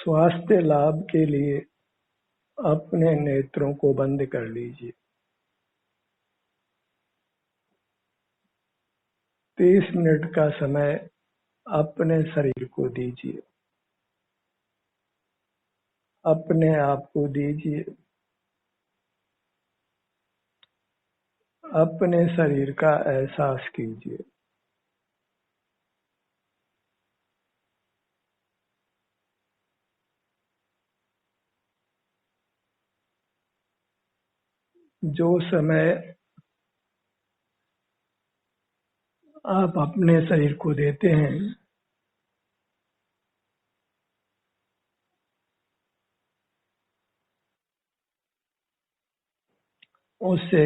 स्वास्थ्य लाभ के लिए अपने नेत्रों को बंद कर लीजिए। 30 मिनट का समय अपने शरीर को दीजिए, अपने आप को दीजिए, अपने शरीर का एहसास कीजिए। जो समय आप अपने शरीर को देते हैं, उससे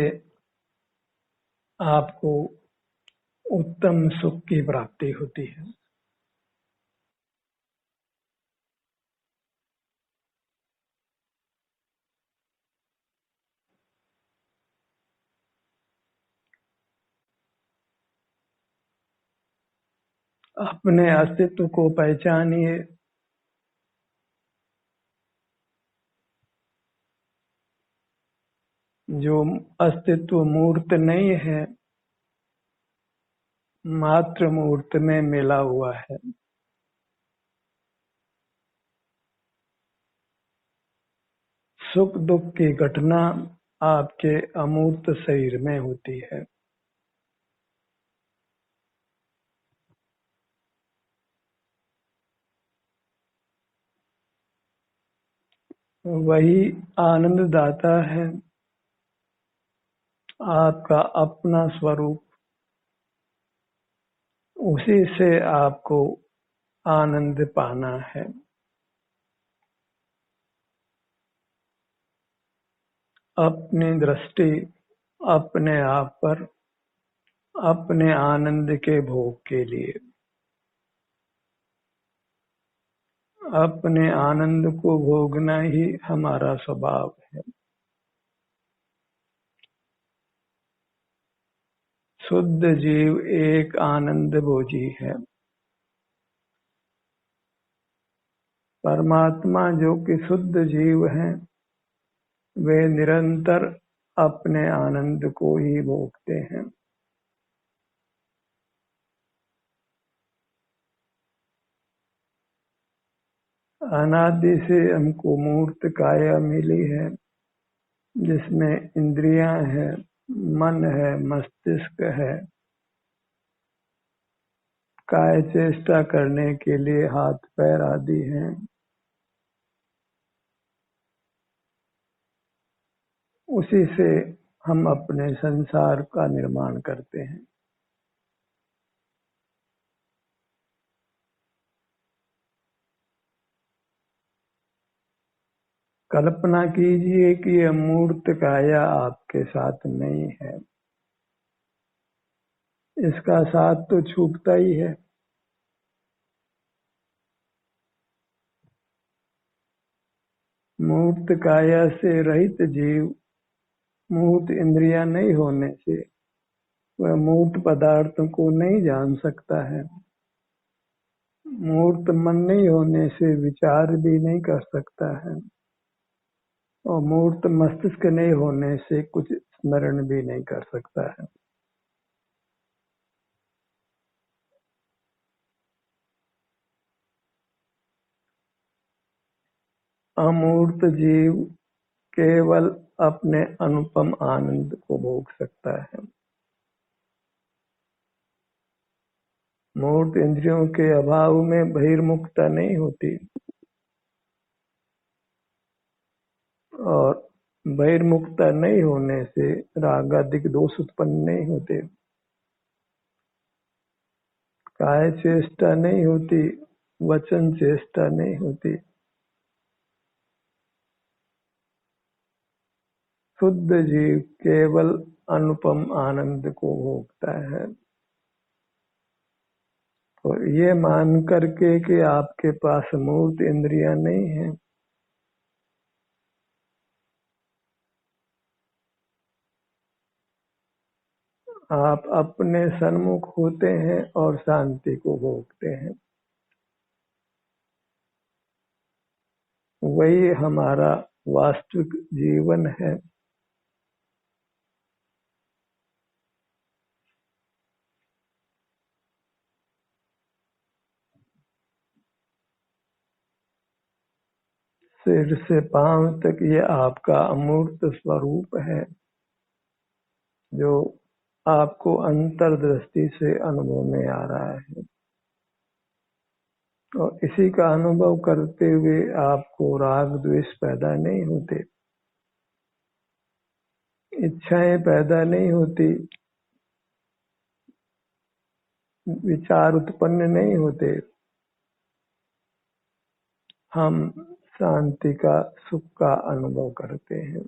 आपको उत्तम सुख की प्राप्ति होती है। अपने अस्तित्व को पहचानिए। जो अस्तित्व मूर्त नहीं है, मात्र मूर्त में मिला हुआ है। सुख दुख की घटना आपके अमूर्त शरीर में होती है। वही आनंददाता है, आपका अपना स्वरूप। उसी से आपको आनंद पाना है। अपनी दृष्टि अपने आप पर, अपने आनंद के भोग के लिए, अपने आनंद को भोगना ही हमारा स्वभाव है। शुद्ध जीव एक आनंद भोजी है। परमात्मा जो कि शुद्ध जीव हैं, वे निरंतर अपने आनंद को ही भोगते हैं। अनादि से हमको मूर्त काया मिली है, जिसमें इंद्रियां हैं, मन है, मस्तिष्क है, काय चेष्टा करने के लिए हाथ पैर आदि हैं। उसी से हम अपने संसार का निर्माण करते हैं। कल्पना कीजिए कि यह मूर्त काया आपके साथ नहीं है। इसका साथ तो छूटता ही है। मूर्त काया से रहित जीव मूर्त इंद्रियां नहीं होने से वह मूर्त पदार्थों को नहीं जान सकता है। मूर्त मन नहीं होने से विचार भी नहीं कर सकता है, और मूर्त मस्तिष्क नहीं होने से कुछ स्मरण भी नहीं कर सकता है। अमूर्त जीव केवल अपने अनुपम आनंद को भोग सकता है। मूर्त इंद्रियों के अभाव में बहिर्मुखता नहीं होती, और बहिर्मुखता नहीं होने से राग आदि दोष उत्पन्न नहीं होते। काय चेष्टा नहीं होती, वचन चेष्टा नहीं होती। शुद्ध जीव केवल अनुपम आनंद को भोगता है। और ये मान करके कि आपके पास मूर्त इंद्रियां नहीं है, आप अपने सन्मुख होते हैं और शांति को भोगते हैं। वही हमारा वास्तविक जीवन है। सिर से पांव तक ये आपका अमूर्त स्वरूप है, जो आपको अंतर्दृष्टि से अनुभव में आ रहा है, और इसी का अनुभव करते हुए आपको राग द्वेष पैदा नहीं होते, इच्छाएं पैदा नहीं होती, विचार उत्पन्न नहीं होते। हम शांति का, सुख का अनुभव करते हैं।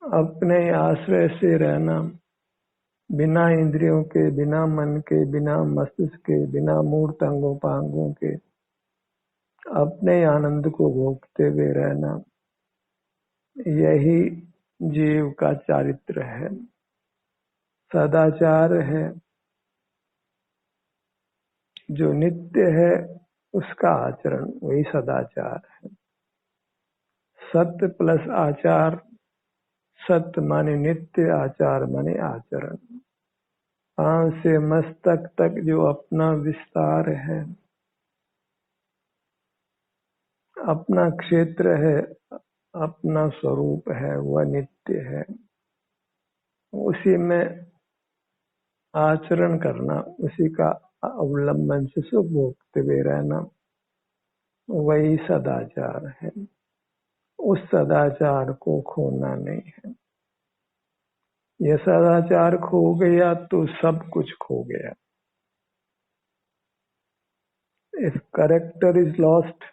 अपने आश्रय से रहना, बिना इंद्रियों के, बिना मन के, बिना मस्तिष्क के, बिना मूर्त अंगोपांगों के अपने आनंद को भोगते हुए रहना, यही जीव का चारित्र है, सदाचार है। जो नित्य है उसका आचरण, वही सदाचार है। सत्य प्लस आचार, सत्य माने नित्य, आचार माने आचरण। पांव से मस्तक तक जो अपना विस्तार है, अपना क्षेत्र है, अपना स्वरूप है, वह नित्य है। उसी में आचरण करना, उसी का अवलंबन से सुख भोगते हुए रहना, वही सदाचार है। उस सदाचार को खोना नहीं है। यह सदाचार खो गया तो सब कुछ खो गया। If character is lost,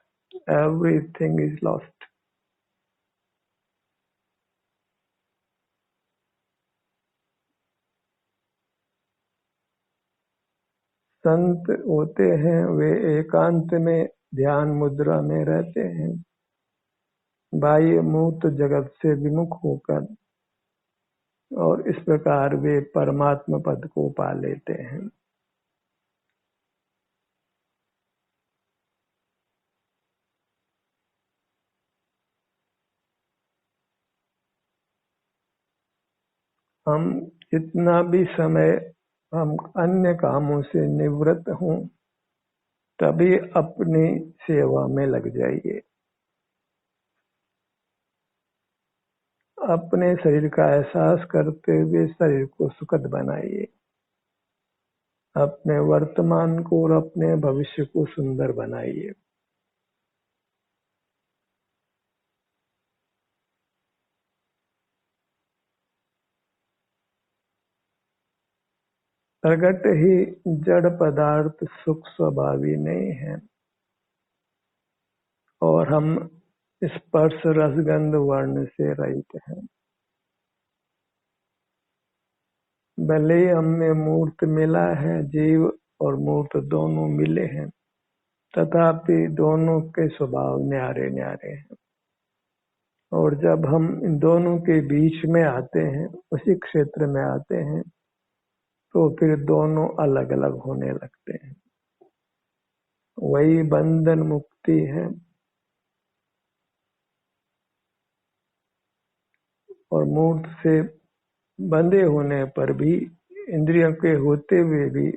everything is lost. संत होते हैं वे एकांत में ध्यान मुद्रा में रहते हैं, बाह्य मूर्त जगत से विमुख होकर, और इस प्रकार वे परमात्मा पद को पा लेते हैं। हम जितना भी समय हम अन्य कामों से निवृत्त हों, तभी अपनी सेवा में लग जाइए। अपने शरीर का एहसास करते हुए शरीर को सुखद बनाइए। अपने वर्तमान को और अपने भविष्य को सुंदर बनाइए। प्रगट ही जड़ पदार्थ सुख स्वभावी नहीं है, और हम स्पर्श रसगंध वर्ण से रहित हैं। भले ही हमें मूर्त मिला है, जीव और मूर्त दोनों मिले हैं, तथापि दोनों के स्वभाव न्यारे न्यारे हैं। और जब हम इन दोनों के बीच में आते हैं, उसी क्षेत्र में आते हैं, तो फिर दोनों अलग अलग होने लगते हैं। वही बंधन मुक्ति है। और मूर्त से बंधे होने पर भी, इंद्रियों के होते हुए भी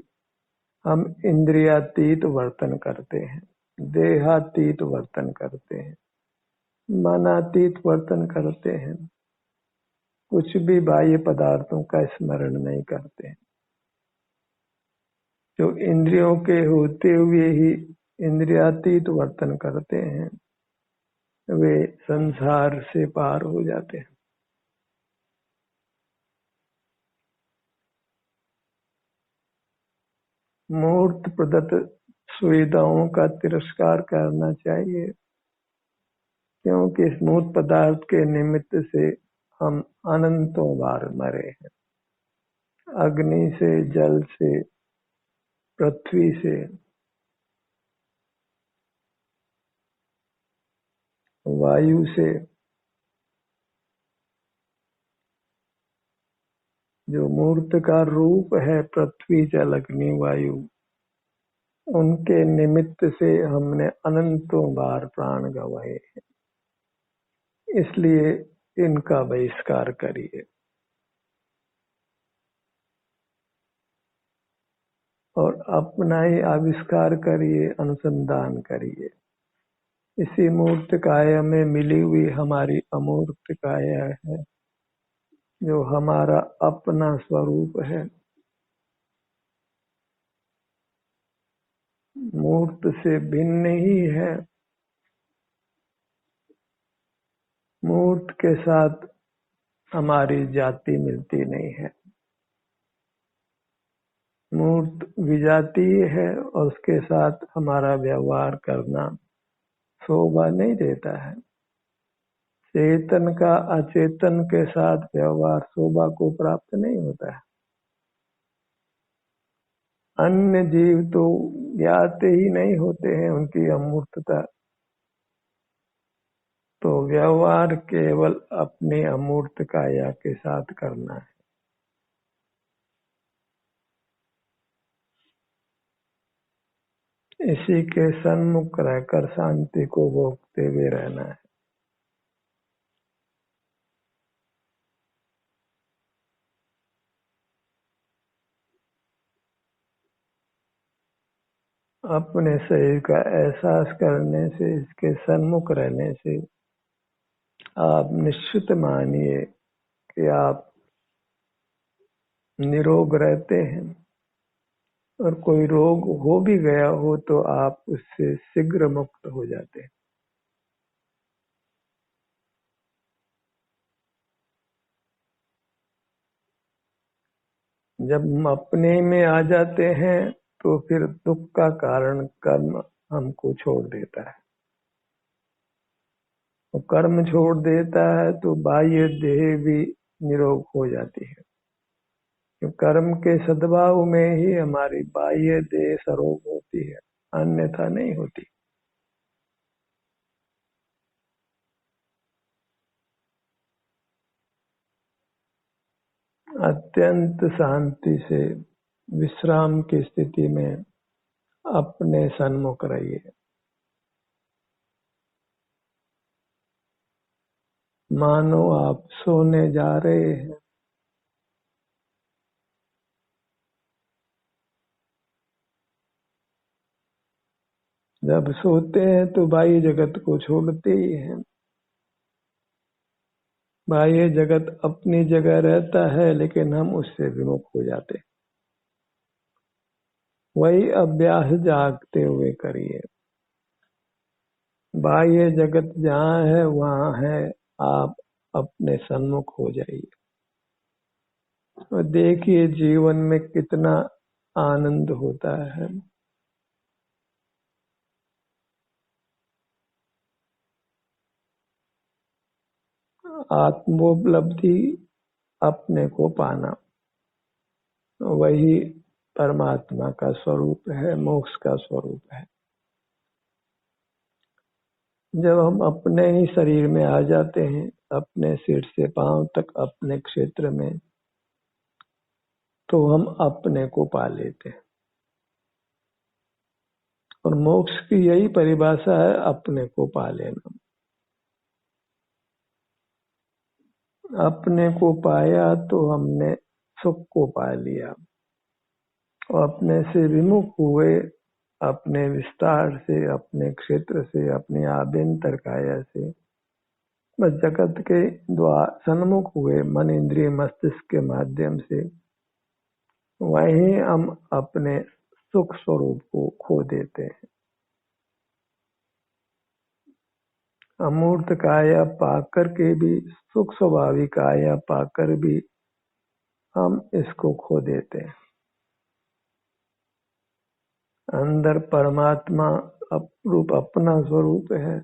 हम इंद्रियातीत वर्तन करते हैं, देहातीत वर्तन करते हैं, मनातीत वर्तन करते हैं, कुछ भी बाह्य पदार्थों का स्मरण नहीं करते हैं। जो इंद्रियों के होते हुए ही इंद्रियातीत वर्तन करते हैं, वे संसार से पार हो जाते हैं। मूर्त प्रदत्त सुविधाओं का तिरस्कार करना चाहिए, क्योंकि इस मूर्त पदार्थ के निमित्त से हम अनंतों बार मरे हैं। अग्नि से, जल से, पृथ्वी से, वायु से, जो मूर्त का रूप है पृथ्वी जल अग्नि वायु, उनके निमित्त से हमने अनंतों बार प्राण गंवाए, इसलिए इनका बहिष्कार करिए और अपना ही आविष्कार करिए, अनुसंधान करिए। इसी मूर्त काया में मिली हुई हमारी अमूर्त काया है, जो हमारा अपना स्वरूप है। मूर्त से भिन्न ही है। मूर्त के साथ हमारी जाति मिलती नहीं है। मूर्त विजातीय है और उसके साथ हमारा व्यवहार करना शोभा नहीं देता है। चेतन का अचेतन के साथ व्यवहार शोभा को प्राप्त नहीं होता है। अन्य जीव तो ज्ञात ही नहीं होते हैं उनकी अमूर्तता, तो व्यवहार केवल अपनी अमूर्त काया के साथ करना है। इसी के सन्मुख रहकर शांति को भोगते हुए रहना है। अपने शरीर का एहसास करने से, इसके सन्मुख रहने से आप निश्चित मानिए कि आप निरोग रहते हैं, और कोई रोग हो भी गया हो तो आप उससे शीघ्र मुक्त हो जाते हैं। जब हम अपने में आ जाते हैं तो फिर दुख का कारण कर्म हमको छोड़ देता है, और कर्म छोड़ देता है तो बाह्य देह भी निरोग हो जाती है। तो कर्म के सद्भाव में ही हमारी बाह्य देह सरोग होती है, अन्यथा नहीं होती। अत्यंत शांति से विश्राम की स्थिति में अपने सन्मुख रहिए। मानो आप सोने जा रहे हैं। जब सोते हैं तो बाह्य जगत को छोड़ते ही हैं। बाह्य जगत अपनी जगह रहता है, लेकिन हम उससे विमुख हो जाते हैं। वही अभ्यास जागते हुए करिए। बाह्य जगत जहाँ है वहाँ है, आप अपने सन्मुख हो जाइए और देखिए जीवन में कितना आनंद होता है। आत्मोपलब्धि, अपने को पाना, वही परमात्मा का स्वरूप है, मोक्ष का स्वरूप है। जब हम अपने ही शरीर में आ जाते हैं, अपने सिर से पांव तक अपने क्षेत्र में, तो हम अपने को पा लेते हैं। और मोक्ष की यही परिभाषा है, अपने को पा लेना। अपने को पाया तो हमने सुख को पा लिया, और अपने से विमुख हुए, अपने विस्तार से, अपने क्षेत्र से, अपनी आभ्यंतर काया से, बस जगत के द्वार सन्मुख हुए, मन इंद्रिय मस्तिष्क के माध्यम से, वहीं हम अपने सुख स्वरूप को खो देते हैं। अमूर्त काया पाकर के भी, सुख स्वभावी काया पाकर भी हम इसको खो देते हैं। अंदर परमात्मा रूप अपना स्वरूप है,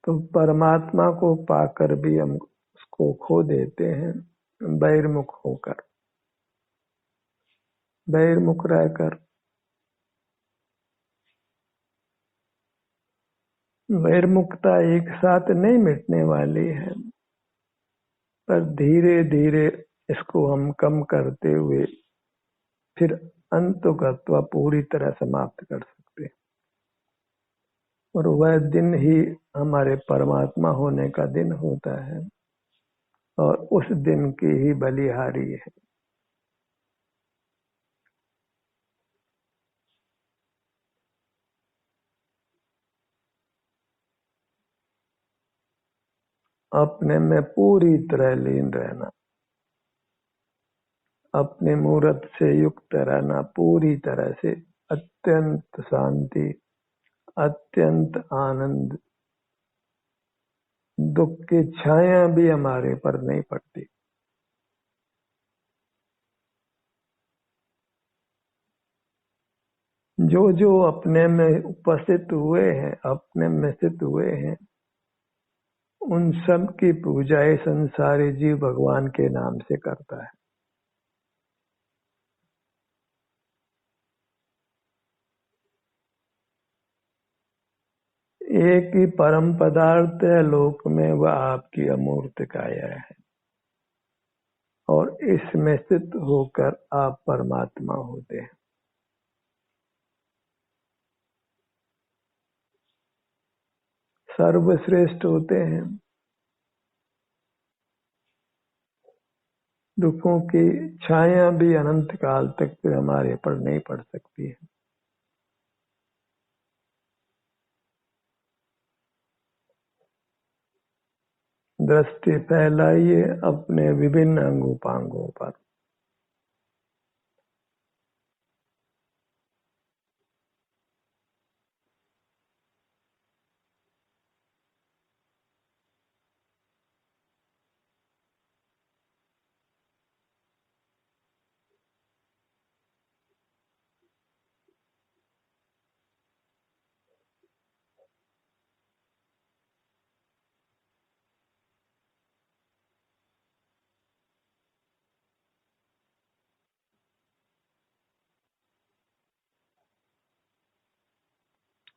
तो परमात्मा को पाकर भी हम उसको खो देते हैं, बहिर्मुख होकर, बहिर्मुख रहकर। बहिर्मुखता एक साथ नहीं मिटने वाली है, पर धीरे धीरे इसको हम कम करते हुए फिर अंत गत्वा पूरी तरह समाप्त कर सकते हैं। और वह दिन ही हमारे परमात्मा होने का दिन होता है और उस दिन की ही बलिहारी है। अपने में पूरी तरह लीन रहना, अपने मूर्त से युक्त रहना, पूरी तरह से अत्यंत शांति, अत्यंत आनंद, दुख की छाया भी हमारे पर नहीं पड़ती। जो जो अपने में उपस्थित हुए हैं, अपने में स्थित हुए हैं, उन सब की पूजा ये संसारी जीव भगवान के नाम से करता है। एक ही परम पदार्थ है लोक में, वह आपकी अमूर्त काया है और इसमें स्थित होकर आप परमात्मा होते हैं। सर्वश्रेष्ठ होते हैं। दुखों की छाया भी अनंत काल तक फिर हमारे पर नहीं पड़ सकती है। दृष्टि फैलाइए अपने विभिन्न अंगोपांगों पर।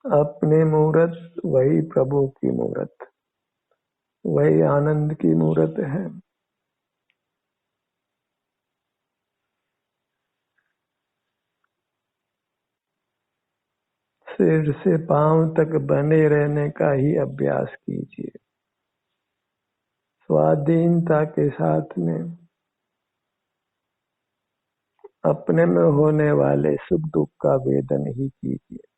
अपने मूरत वही प्रभु की मूरत, वही आनंद की मूरत है। सिर से पांव तक बने रहने का ही अभ्यास कीजिए, स्वाधीनता के साथ में। अपने में होने वाले सुख दुख का वेदन ही कीजिए।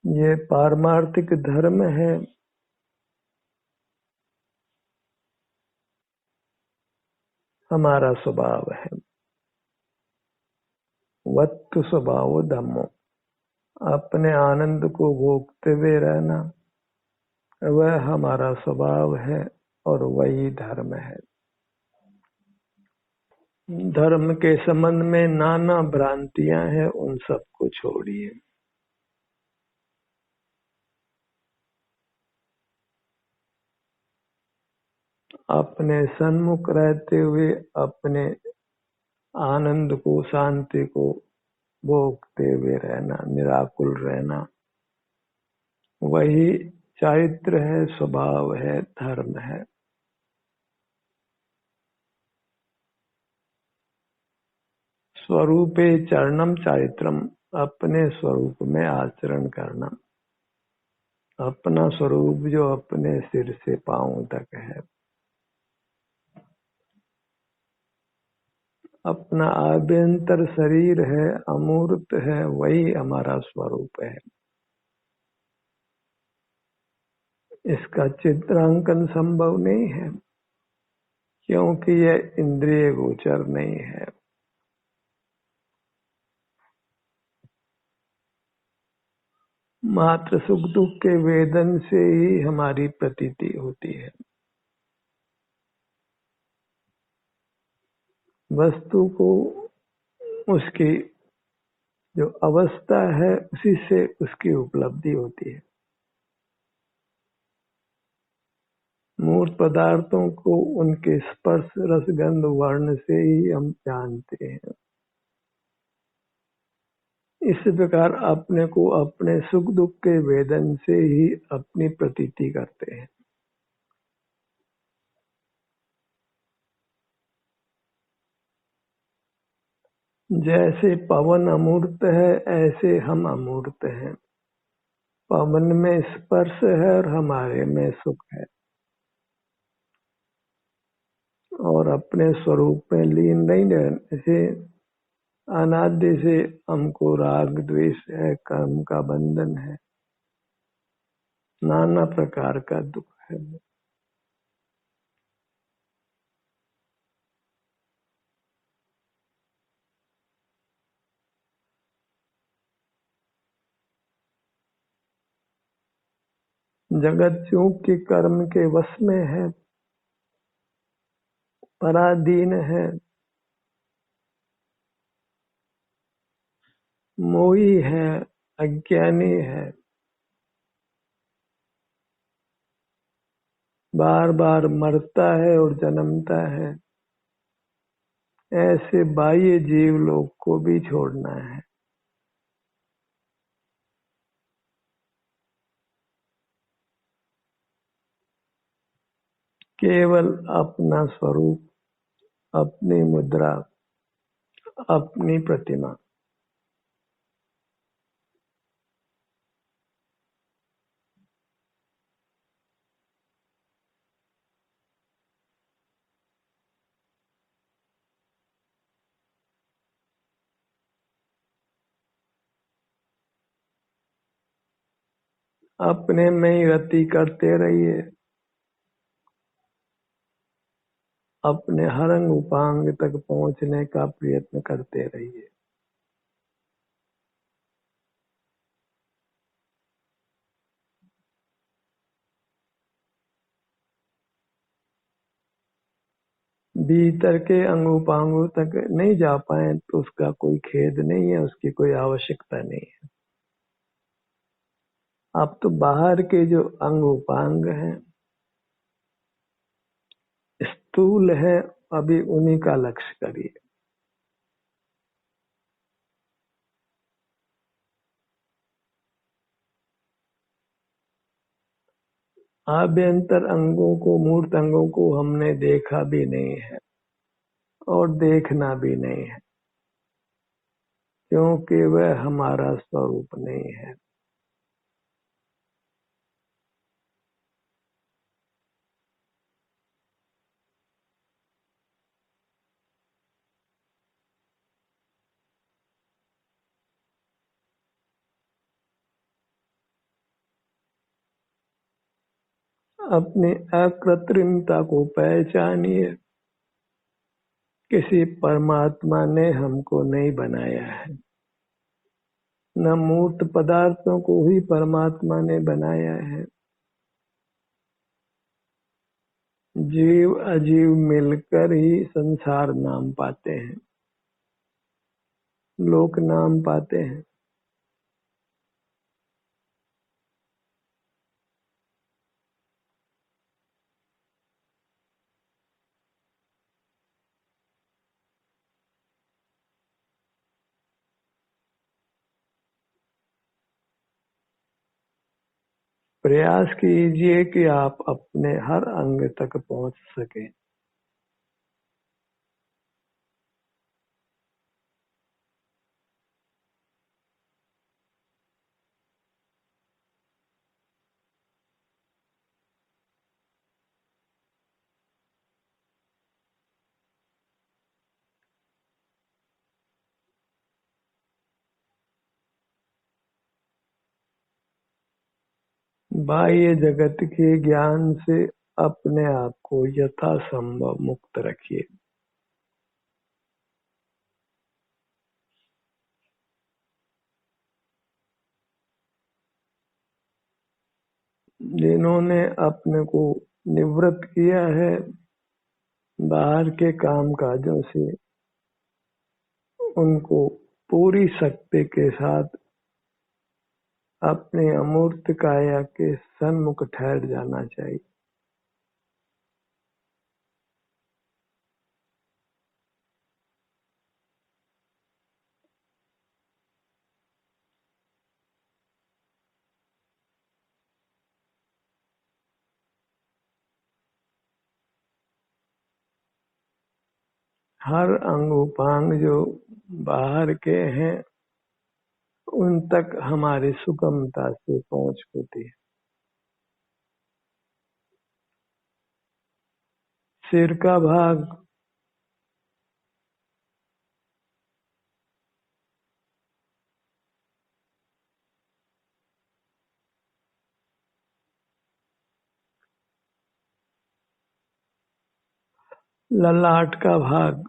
ये पारमार्थिक धर्म है। हमारा स्वभाव है वत्तु स्वभाव धम्मो, अपने आनंद को भोगते हुए रहना, वह हमारा स्वभाव है और वही धर्म है। धर्म के संबंध में नाना भ्रांतियां हैं, उन सबको छोड़िए। अपने सन्मुख रहते हुए अपने आनंद को, शांति को भोगते हुए रहना, निराकुल रहना, वही चारित्र है, स्वभाव है, धर्म है। स्वरूपे चरणम चारित्रम, अपने स्वरूप में आचरण करना। अपना स्वरूप जो अपने सिर से पांव तक है, अपना आभ्यंतर शरीर है, अमूर्त है, वही हमारा स्वरूप है। इसका चित्रांकन संभव नहीं है क्योंकि यह इंद्रिय गोचर नहीं है। मात्र सुख दुख के वेदन से ही हमारी प्रतीति होती है। वस्तु को उसकी जो अवस्था है उसी से उसकी उपलब्धि होती है। मूर्त पदार्थों को उनके स्पर्श रसगंध वर्ण से ही हम जानते हैं। इस प्रकार अपने को अपने सुख दुख के वेदन से ही अपनी प्रतीति करते हैं। जैसे पवन अमूर्त है ऐसे हम अमूर्त हैं। पवन में स्पर्श है और हमारे में सुख है, और अपने स्वरूप में लीन नहीं रहने से अनादि से हमको राग द्वेष है, कर्म का बंधन है, नाना प्रकार का दुख है। जगत चूक के कर्म के वश में है, पराधीन है, मोही है, अज्ञानी है, बार बार मरता है और जन्मता है। ऐसे बाह्य जीव लोग को भी छोड़ना है। केवल अपना स्वरूप, अपनी मुद्रा, अपनी प्रतिमा। अपने में ही रति करते रहिए, अपने हर अंग उपांग तक पहुंचने का प्रयत्न करते रहिए। भीतर के अंग उपांगों तक नहीं जा पाए तो उसका कोई खेद नहीं है, उसकी कोई आवश्यकता नहीं है। अब तो बाहर के जो अंग उपांग हैं, स्थूल है, अभी उन्हीं का लक्ष्य करिए। आभ्यंतर अंगों को, मूर्त अंगों को हमने देखा भी नहीं है और देखना भी नहीं है, क्योंकि वह हमारा स्वरूप नहीं है। अपनी अकृत्रिमता को पहचानिए। किसी परमात्मा ने हमको नहीं बनाया है, न मूर्त पदार्थों को ही परमात्मा ने बनाया है। जीव अजीव मिलकर ही संसार नाम पाते हैं, लोक नाम पाते हैं। प्रयास कीजिए कि आप अपने हर अंग तक पहुंच सकें। बाह्य जगत के ज्ञान से अपने आप को यथासंभव मुक्त रखिए। जिन्होंने अपने को निवृत्त किया है बाहर के काम काजों से, उनको पूरी शक्ति के साथ अपने अमूर्त काया के सन्मुख ठहर जाना चाहिए। हर अंग उपांग जो बाहर के हैं उन तक हमारी सुगमता से पहुंच होती है। सिर का भाग ललाट का भाग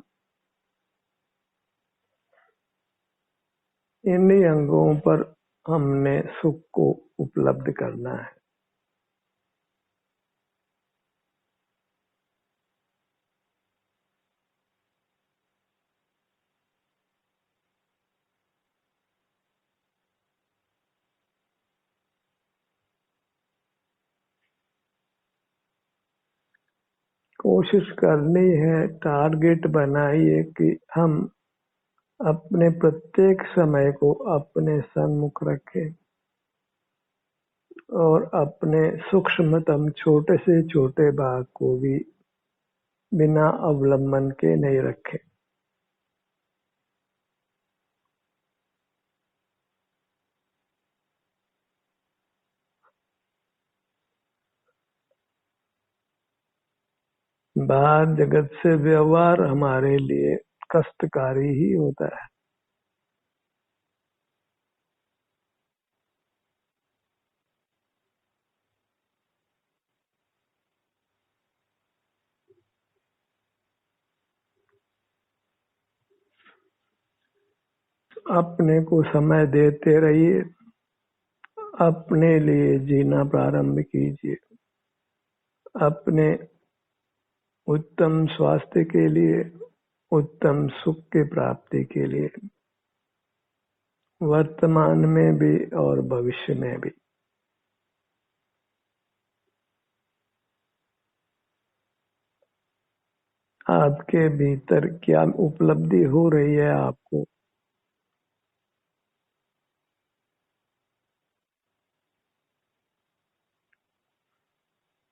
इन्हीं अंगों पर हमने सुख को उपलब्ध करना है। कोशिश करनी है, टारगेट बनाइए कि हम अपने प्रत्येक समय को अपने सन्मुख रखें और अपने सूक्ष्मतम छोटे से छोटे भाग को भी बिना अवलंबन के नहीं रखें। बाहर जगत से व्यवहार हमारे लिए कष्टकारी ही होता है। अपने को समय देते रहिए, अपने लिए जीना प्रारंभ कीजिए, अपने उत्तम स्वास्थ्य के लिए, उत्तम सुख की प्राप्ति के लिए, वर्तमान में भी और भविष्य में भी। आपके भीतर क्या उपलब्धि हो रही है आपको?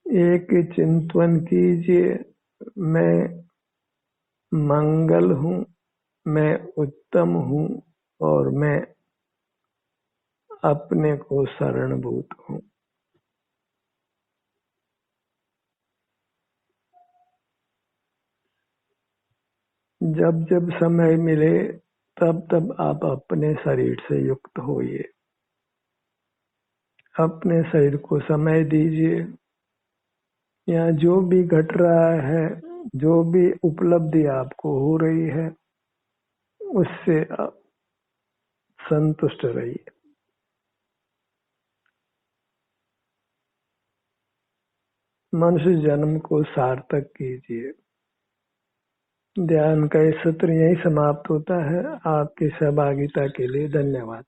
एक चिंतन कीजिए, मैं मंगल हूँ, मैं उत्तम हूँ और मैं अपने को शरणभूत हूँ। जब जब समय मिले तब तब आप अपने शरीर से युक्त होइए, अपने शरीर को समय दीजिए। या जो भी घट रहा है, जो भी उपलब्धि आपको हो रही है, उससे आप संतुष्ट रहिए। मनुष्य जन्म को सार्थक कीजिए। ध्यान का ये सत्र यही समाप्त होता है। आपकी सहभागिता के लिए धन्यवाद।